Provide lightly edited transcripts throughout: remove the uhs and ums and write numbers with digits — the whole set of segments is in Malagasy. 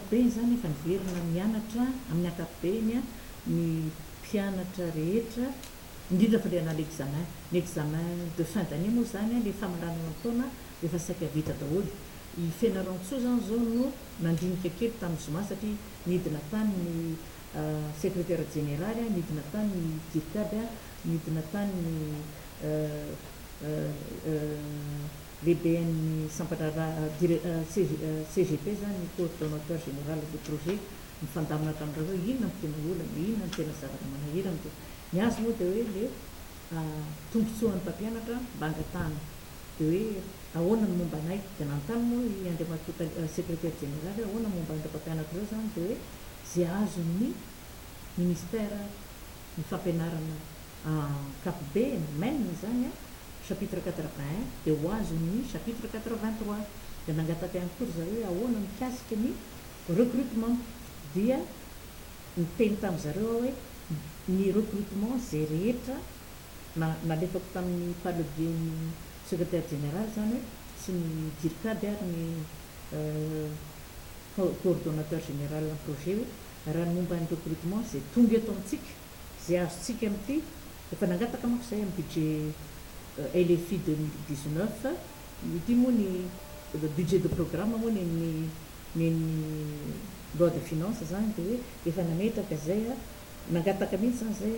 ankapobeny zany efa niverina mianatra amin'ny ankapobeny ny mpianatra rehetra indrindra fa le ana l'examen de fin d'année moa zany le famaranana taona efa saika vita daholo. I Fianarantsoa zany zao no nandinika kely tamin'ny zoma satria nidina tany ny secrétaire général, nidina tany ny dirikady, nidina tany ny l'EBN CGP zany coordonnateur général de projet mifandamina tamin'ireo hoe inona no tena olana, inona no tena zavatra manahirana. Ny azo moa dia hoe le tombotsoan'ny mpampianatra mba angatahana dia hoe ahoana ny momba anay dia nanontany moa i Andriamatoa secrétaire général ahoana momba an'ireo mpampianatra ireo zany dia hoe zay azon'ny ministère ny fampianarana ankapobeny maine zany chapitre 81 dia ho azon'ny chapitre 83 dia nangataka ihany koa zareo ahoana mikasika ny recrutement dia niteny tamin'izareo hoe ny recrutement zay rehetra nalefako tamin'ny palodieny secrétaire général zany sy ny dirikady ary ny coordonnateur général projet raha ny momba ny recrutement zay tonga eto amintsika zay azotsika amin'ity efa nangataka manko zay amin'ny budget LFI 2019 ity moa ny budget de programme moa ny loi de finance zany dia hoe efa nametraka zay nangataka mihitsy zany zay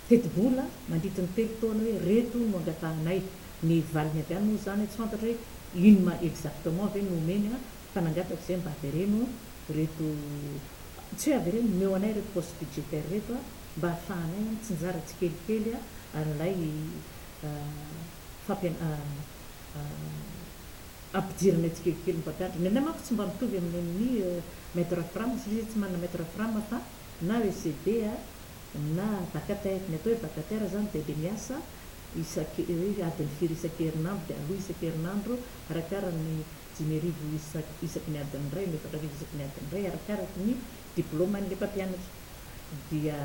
teti-bola mandritra ny 3 taona hoe reto no angatahanay. Ny valiny avy any moa zany tsy fantatra hoe inona exactement ve no omeny fa nangataka zay mba avereno reto tsy hoe avereno meo anay reto poste budgétaire reto mba ahafahanay tsinjara tsikelikely an'ilay ampidirana tsikelikely mpampianatra. Ny anay manko tsy mba mitovy amin'ny maître frame satria tsy manana maître frame fa na ECD na vacataire. Ny atao hoe vacataire zany dia le miasa hoe adiny firy isan-kerinandro dia aloha isan-kerinandro arakara ny 5,000 isaky ny adiny iray, 4,000 isaky ny adiny iray arakaraky ny diplôme an'ilay mpampianatra. Dia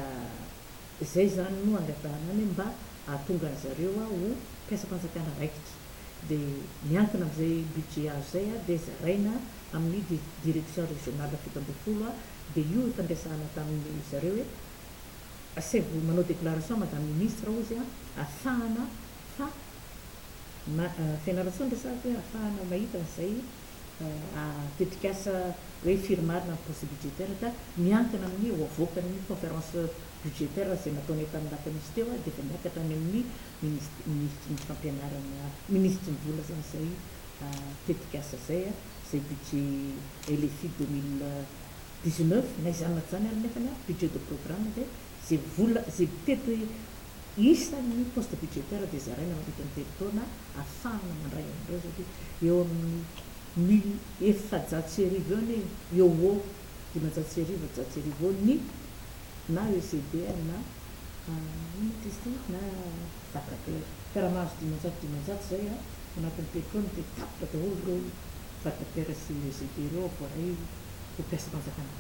zay zany no angatahanany mba ahatonga an'zareo ho mpiasa-panjakana raikitra. Dia miankina amin'izay budget azo zay dia zaraina amin'ny direction régionale 70 dia io ifandraisana tamin'ny zareo hoe asaivo manao déclaration madame ministre ozy ahafahana fa Fianarantsoa ndresaka hoe ahafahana mahita an'izay tetikasa hoe firmarina ny poste budgétaire ka miankina amin'ny ho avoakan'ny conférence budgétaire zay nataony tamin'ny lakamisy teo dia efa miakatra any amin'ny ministre ny fampianarana ministre ny vola zany zay tetikasa zay zay budget LFI 2019 na izany zany ary nefany budget de programme dia zay vola zay tety isan'ny poste budgétaire dia zaraina mandritra ny 3 taona ahafahana mandray amin'ireo satria eo amin'ny 700,000 eo ho 500,000 ny na ECD na na vacataire karaha mahazo 500 zay anatin'ny 3 taona dia tapitra daholo ireo vacataire sy ECD ireo voaray ho mpiasa-panjakana.